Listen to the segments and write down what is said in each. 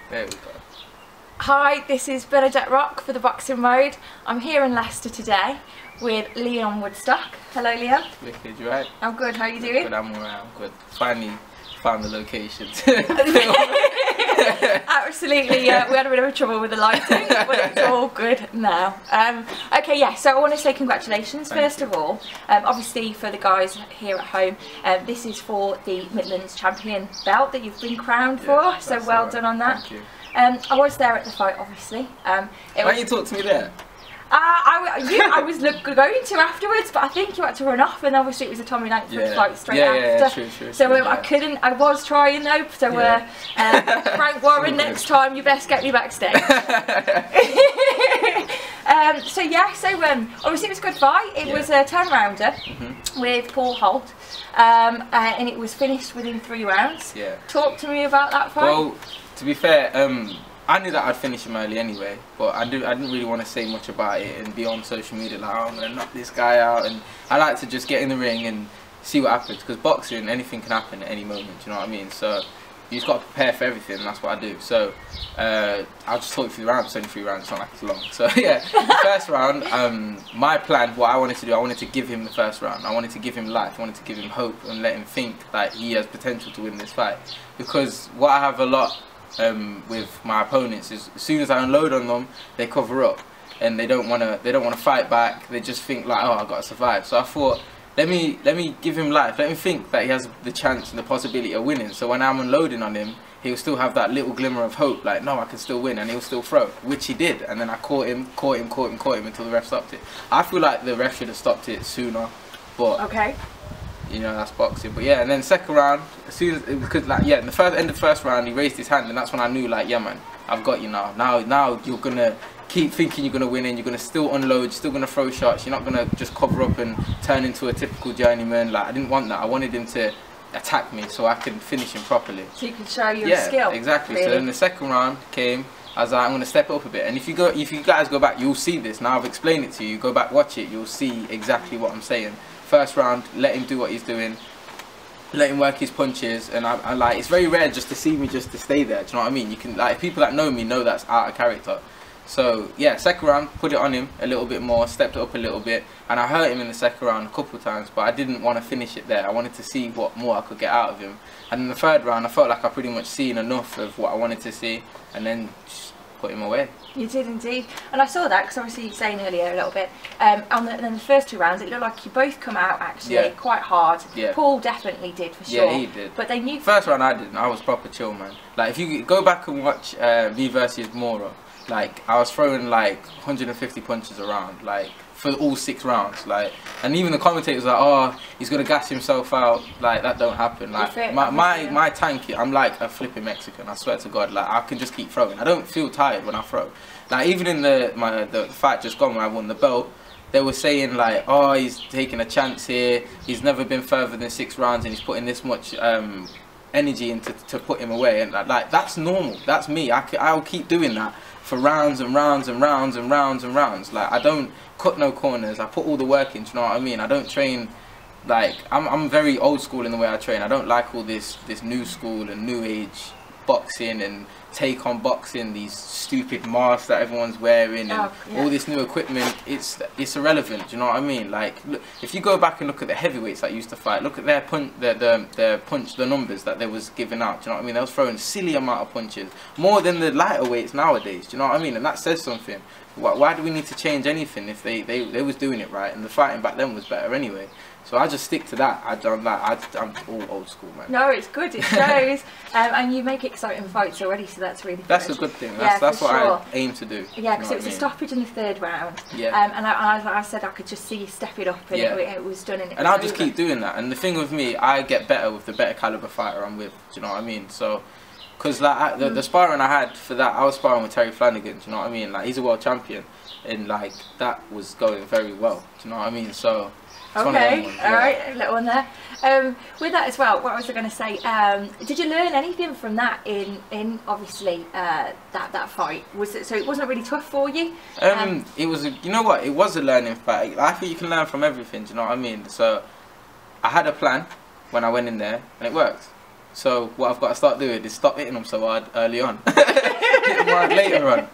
There we go. Hi, this is Bernadette Rock for the Boxing Road. I'm here in Leicester today with Lyon Woodstock. Hello, Lyon. Wicked, you right? I'm good. How are you doing? Good, I'm alright. I'm good. Finally found the location. Absolutely, yeah. We had a bit of trouble with the lighting, but it's all good now. Okay, yeah. So I want to say congratulations first of all. Obviously, for the guys here at home, this is for the Midlands Champion belt that you've been crowned for. So well done on that. Thank you. I was there at the fight, obviously. Why didn't you talk to me there? I was going to afterwards, but I think you had to run off, and obviously it was a Tommy Langford fight straight after. True, so I couldn't. I was trying though. So Frank Warren, next time you best get me backstage. Obviously it was a good fight. It was a 10-rounder with Paul Holt, and it was finished within 3 rounds. Yeah. Talk to me about that fight. Well, to be fair, I knew that I'd finish him early anyway, but I didn't really want to say much about it and be on social media like, oh, I'm going to knock this guy out. And I like to just get in the ring and see what happens, because boxing, anything can happen at any moment, you know what I mean? So you just got to prepare for everything, and that's what I do. So I'll just talk through the rounds. It's only 3 rounds, it's not like it's long. So yeah, the first round, my plan, what I wanted to do, I wanted to give him the first round. I wanted to give him life, I wanted to give him hope and let him think that he has potential to win this fight. Because what I have a lot with my opponents is, as soon as I unload on them, they cover up and they don't want to fight back. They just think like, oh, I've got to survive. So I thought, let me give him life, let him think that he has the chance and the possibility of winning. So when I'm unloading on him, he'll still have that little glimmer of hope, like, no, I can still win, and he'll still throw, which he did. And then I caught him until the ref stopped it. I feel like the ref should have stopped it sooner, but okay, you know, that's boxing. But yeah, and then second round, as soon as, because like, yeah, in the end of the first round, he raised his hand, and that's when I knew, like, yeah, man, I've got you now. Now you're gonna keep thinking you're gonna win, and you're gonna still unload, you're still gonna throw shots. You're not gonna just cover up and turn into a typical journeyman. Like, I didn't want that. I wanted him to attack me so I could finish him properly. So you could show your skill. Yeah, exactly. Really? So then the second round came. I was like, I'm gonna step it up a bit. And if you guys go back, you'll see this. Now I've explained it to you. Go back, watch it. You'll see exactly what I'm saying. First round, let him do what he's doing. Let him work his punches, and I like, it's very rare just to see me just to stay there. Do you know what I mean? You can, like, people that know me know that's out of character. So yeah, second round, put it on him a little bit more, stepped it up a little bit, and I hurt him in the second round a couple of times, but I didn't want to finish it there. I wanted to see what more I could get out of him. And in the third round, I felt like I pretty much seen enough of what I wanted to see, and then just put him away. You did indeed, and I saw that because obviously you were saying earlier a little bit. And then the first 2 rounds, it looked like you both come out actually quite hard. Yeah. Paul definitely did for sure. Yeah, he did. But then you. First round I didn't. I was proper chill, man. Like, if you go back and watch me versus Mora, like, I was throwing like 150 punches around, like, for all 6 rounds, like, and even the commentators were like, oh, he's gonna gas himself out, like, that don't happen. Like, my tank, I'm like a flipping Mexican, I swear to God. Like, I can just keep throwing. I don't feel tired when I throw. Like, even in the fight just gone when I won the belt, they were saying like, oh, he's taking a chance here, he's never been further than 6 rounds and he's putting this much energy into to put him away. And like, that's normal, that's me. I'll keep doing that for rounds and rounds and rounds and rounds and rounds. Like, I don't cut no corners, I put all the work in, do you know what I mean? I don't train, like, I'm very old school in the way I train. I don't like all this new school and new age boxing and take on boxing, these stupid masks that everyone's wearing and all this new equipment. It's irrelevant, do you know what I mean? Like, look, if you go back and look at the heavyweights that used to fight, look at their the numbers that they was giving out, do you know what I mean? They was throwing silly amount of punches, more than the lighter weights nowadays, do you know what I mean? And that says something. Why do we need to change anything if they was doing it right, and the fighting back then was better anyway? So I just stick to that. I'm all old school, man. No, it's good. It shows, and you make exciting fights already, so that's really good. That's a good thing. That's what I aim to do. Yeah, because it was a stoppage in the 3rd round. Yeah. And I said I could just see you step it up, and it was done. And I'll just keep doing that. And the thing with me, I get better with the better caliber fighter I'm with. Do you know what I mean? So, because like the sparring I had for that, I was sparring with Terry Flanagan. Do you know what I mean? Like, he's a world champion, and like, that was going very well. Do you know what I mean? So. Okay, alright, a little one there. With that as well, what was I going to say? Did you learn anything from that in obviously that fight? Was it, so it wasn't really tough for you? It was, you know what, it was a learning fight. I think you can learn from everything, do you know what I mean? So I had a plan when I went in there, and it worked. So what I've got to start doing is stop hitting them so hard early on. Hit them hard later on.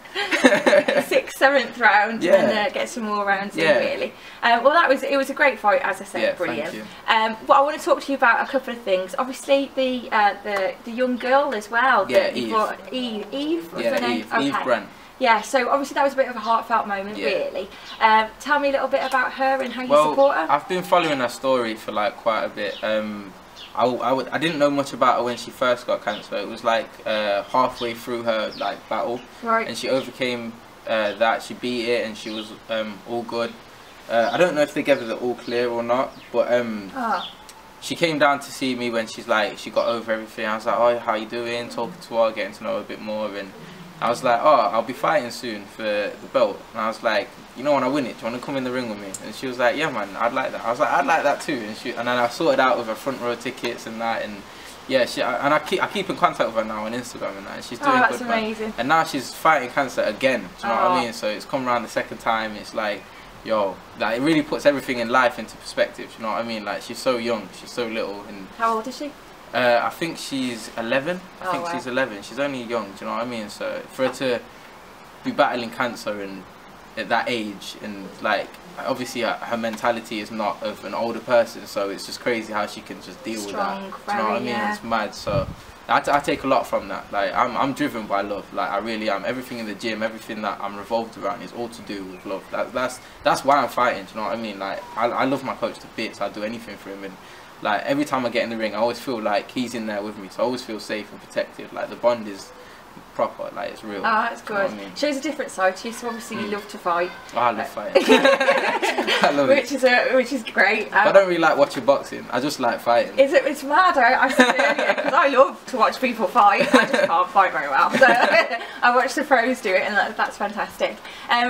6th, 7th round, Yeah. and then get some more rounds Yeah. in, really. Well, it was a great fight, as I said, Yeah, brilliant. thank you. But I want to talk to you about a couple of things. Obviously, the young girl as well. Yeah, that you Eve. brought, Eve. What's her Yeah, name? Eve. Okay. Eve Brent. Yeah, so obviously that was a bit of a heartfelt moment, Yeah. really. Tell me a little bit about her and how you Well, support her. I've been following her story for like quite a bit. I didn't know much about her when she first got cancer. It was like halfway through her like battle, Right. and she overcame that. She beat it, and she was all good. I don't know if they gave her the all clear or not, but Oh, she came down to see me when she got over everything. I was like, oh, how you doing? Talking to her, getting to know her a bit more, and I was like, oh, I'll be fighting soon for the belt. And I was like, you know, when I win it, do you want to come in the ring with me? And she was like, yeah, man, I'd like that. I was like, I'd like that too. And then I sorted out with her front row tickets and that, and yeah, I keep in contact with her now on Instagram and that, and she's doing that's good, man. amazing. And now she's fighting cancer again. Do you know what Oh. I mean? So it's come around the second time. It's like, yo, like it really puts everything in life into perspective. You know what I mean? Like she's so young, she's so little, and How old is she? I think she's 11. I think wow. she's 11. She's only young. Do you know what I mean? So for her to be battling cancer and at that age, and like obviously her mentality is not of an older person, so it's just crazy how she can just deal Strong, with that. Do you know what I mean? yeah. It's mad. So I take a lot from that. Like I'm driven by love. Like I really am. Everything in the gym, everything that I'm revolved around is all to do with love. That's why I'm fighting. Do you know what I mean? Like I love my coach to bits. I'd do anything for him, and like every time I get in the ring, I always feel like he's in there with me. So I always feel safe and protected. Like the bond is proper, like it's real. Ah, that's Do you know good. what I mean? Shows a different side to you, so obviously you love to fight. Oh, I love fighting. I love it. Which is great. I don't really like watching boxing. I just like fighting. It's mad. I said earlier because I love to watch people fight. I just can't fight very well. So I watch the pros do it, and that's fantastic.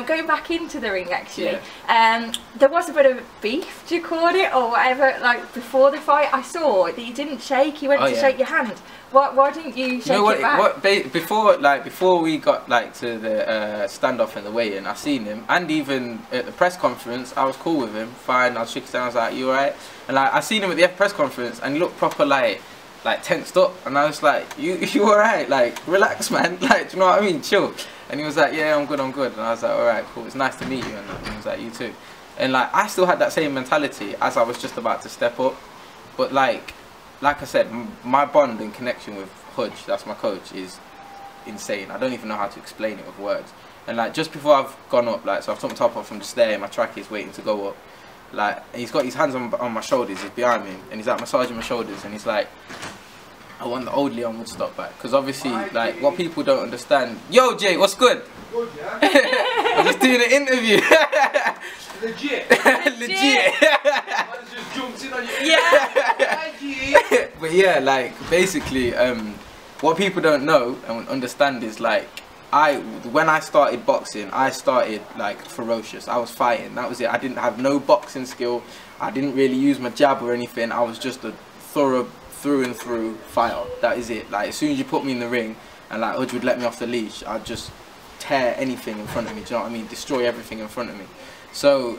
Going back into the ring, actually, there was a bit of beef, do you call it, or whatever. Like before the fight, I saw that you didn't shake. You went to shake your hand. Why didn't you shake it back? Before we got like to the standoff and the weigh-in, I seen him, and even at the press conference, I was cool with him. Fine, I shook his hand. I was like, "You alright?" And like I seen him at the press conference, and he looked proper like tensed up, and I was like, "You alright? Like relax, man. Like, do you know what I mean? Chill." And he was like, "Yeah, I'm good, I'm good." And I was like, "Alright, cool. It's nice to meet you." And he was like, "You too." And like I still had that same mentality as I was just about to step up, but like I said, my bond and connection with Hudge, that's my coach, is insane. I don't even know how to explain it with words. And like just before I've gone up, like so I've took my top off from just there, my track is waiting to go up. Like he's got his hands on my shoulders, he's behind me, and he's like massaging my shoulders, and he's like, "I want the old Lyon Woodstock back," because obviously like what people don't understand. Yo Jay, what's good? Good, yeah. I'm just doing an interview. Legit. Legit. Just jumps in on you. Yeah. But yeah, like basically, what people don't know and understand is like when I started boxing, I started like ferocious. I was fighting. That was it. I didn't have no boxing skill. I didn't really use my jab or anything. I was just a thorough through and through fighter. That is it. Like as soon as you put me in the ring and like Hudge would let me off the leash, I'd just tear anything in front of me. Do you know what I mean? Destroy everything in front of me. So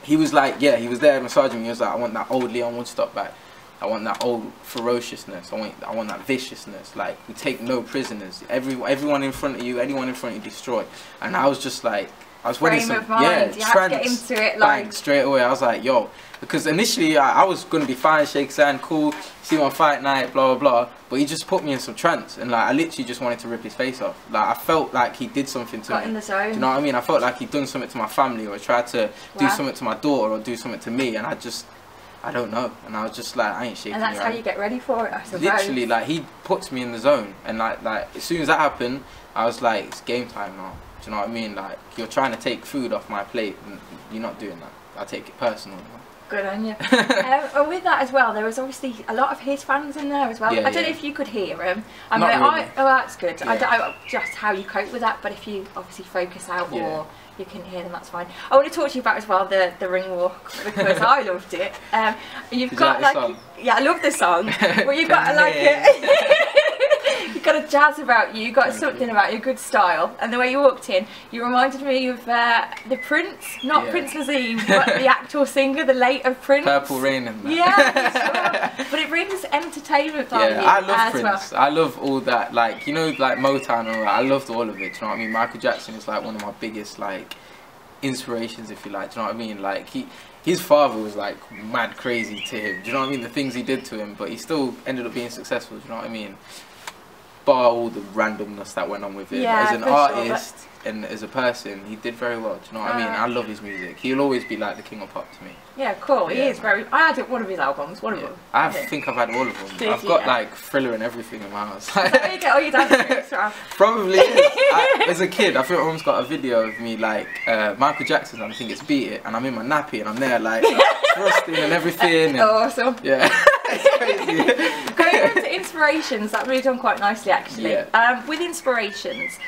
he was like, yeah, he was there massaging me. He was like, "I want that old Lyon Woodstock back. I want that old ferociousness. I want that viciousness. Like we take no prisoners. Everyone in front of you, anyone in front of you, destroy." And I was just like, I was winning some, mind. You have to get into it, like bang, straight away. I was like, yo, because initially I was gonna be fine, shake his hand, cool, see my fight night, blah blah blah. But he just put me in some trance, and like I literally just wanted to rip his face off. Like I felt like he did something to me. In the zone. Do you know what I mean? I felt like he'd done something to my family, or tried to do something to my daughter, or do something to me, and I don't know. And I was just like, I ain't shaking. And that's how you get ready for it, I suppose. Literally, like he puts me in the zone, and like as soon as that happened, I was like, it's game time now. Do you know what I mean? Like you're trying to take food off my plate, and you're not doing that. I take it personal. Good on you. And with that as well, there was obviously a lot of his fans in there as well. Yeah, I don't know if you could hear him. I Not mean, really. oh, that's good. Yeah. I don't know just how you cope with that, but if you obviously focus out or you can hear them, that's fine. I want to talk to you about as well the ring walk, because I loved it. You've Did got you like the song? yeah, I love the song, but you've got like it. You've got a jazz about you. You've got something about you, good style. And the way you walked in, you reminded me of the Prince, not Prince Nazim, but the actor singer, the late of Prince. Purple Rain and that. Yeah, sure. But it brings entertainment value. Yeah, I love Prince. Well. I love all that, like, you know, like Motown and all that. I loved all of it. Do you know what I mean? Michael Jackson is like one of my biggest like inspirations, if you like. Do you know what I mean? Like his father was like mad crazy to him. Do you know what I mean? The things he did to him, but he still ended up being successful. Do you know what I mean? Bar all the randomness that went on with him. As an artist and as a person, he did very well. Do you know what I mean? I love his music. He'll always be like the king of pop to me. Yeah, cool. He is very. I had one of his albums. One of them. I think I've had all of them. I've got like Thriller and everything in my house. There you go. Oh, you dance. Probably is. As a kid, I think my mum's got a video of me like Michael Jackson. I think it's Beat It, and I'm in my nappy and I'm there like thrusting and everything. And, awesome. Yeah, it's crazy. Going on to inspirations, that moved on quite nicely actually. Yeah. With inspirations,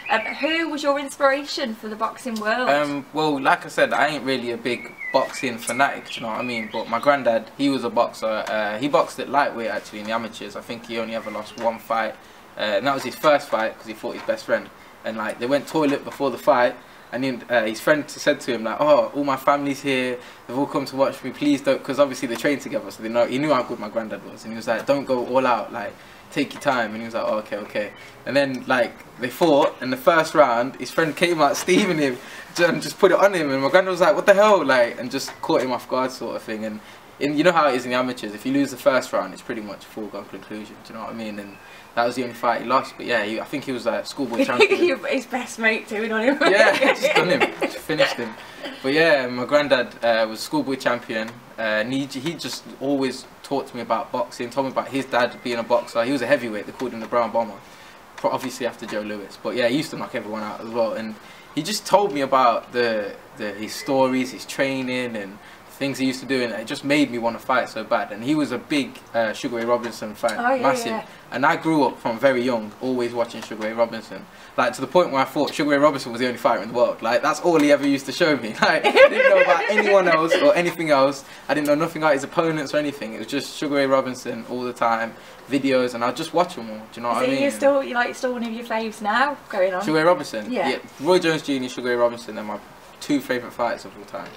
who was your inspiration for the boxing world? Well, like I said, I ain't really a big boxing fanatic, do you know what I mean? But my granddad, he was a boxer. He boxed at lightweight actually in the amateurs. I think he only ever lost one fight, and that was his first fight because he fought his best friend. And like they went toilet before the fight, and then his friend said to him like, "Oh, all my family's here. They've all come to watch me. Please don't," because obviously they trained together, so they know. He knew how good my granddad was, and he was like, "Don't go all out. Like, take your time." And he was like, "Oh, okay, okay." And then like they fought, and the first round, his friend came out steaming him, and just put it on him, and my granddad was like, "What the hell?" Like, and just caught him off guard, sort of thing. And you know how it is in the amateurs. If you lose the first round, it's pretty much a foregone conclusion. Do you know what I mean? And that was the only fight he lost. But yeah, I think he was like schoolboy champion. His best mate doing on him. Yeah, just done him, just finished him. But yeah, my granddad was schoolboy champion, and he just always taught me about boxing. Told me about his dad being a boxer. He was a heavyweight. They called him the Brown Bomber, obviously after Joe Louis. But yeah, he used to knock everyone out as well. And he just told me about his stories, his training, and things he used to do, and it just made me want to fight so bad. And he was a big Sugar Ray Robinson fan, massive. Yeah. And I grew up from very young, always watching Sugar Ray Robinson. Like to the point where I thought Sugar Ray Robinson was the only fighter in the world. Like that's all he ever used to show me. Like I didn't know about anyone else or anything else. I didn't know nothing about his opponents or anything. It was just Sugar Ray Robinson all the time, videos, and I'd just watch them all. Do you know what I mean? You're still one of your faves now going on. Sugar Ray Robinson. Yeah. Roy Jones Jr., Sugar Ray Robinson, they're my two favourite fighters of all time.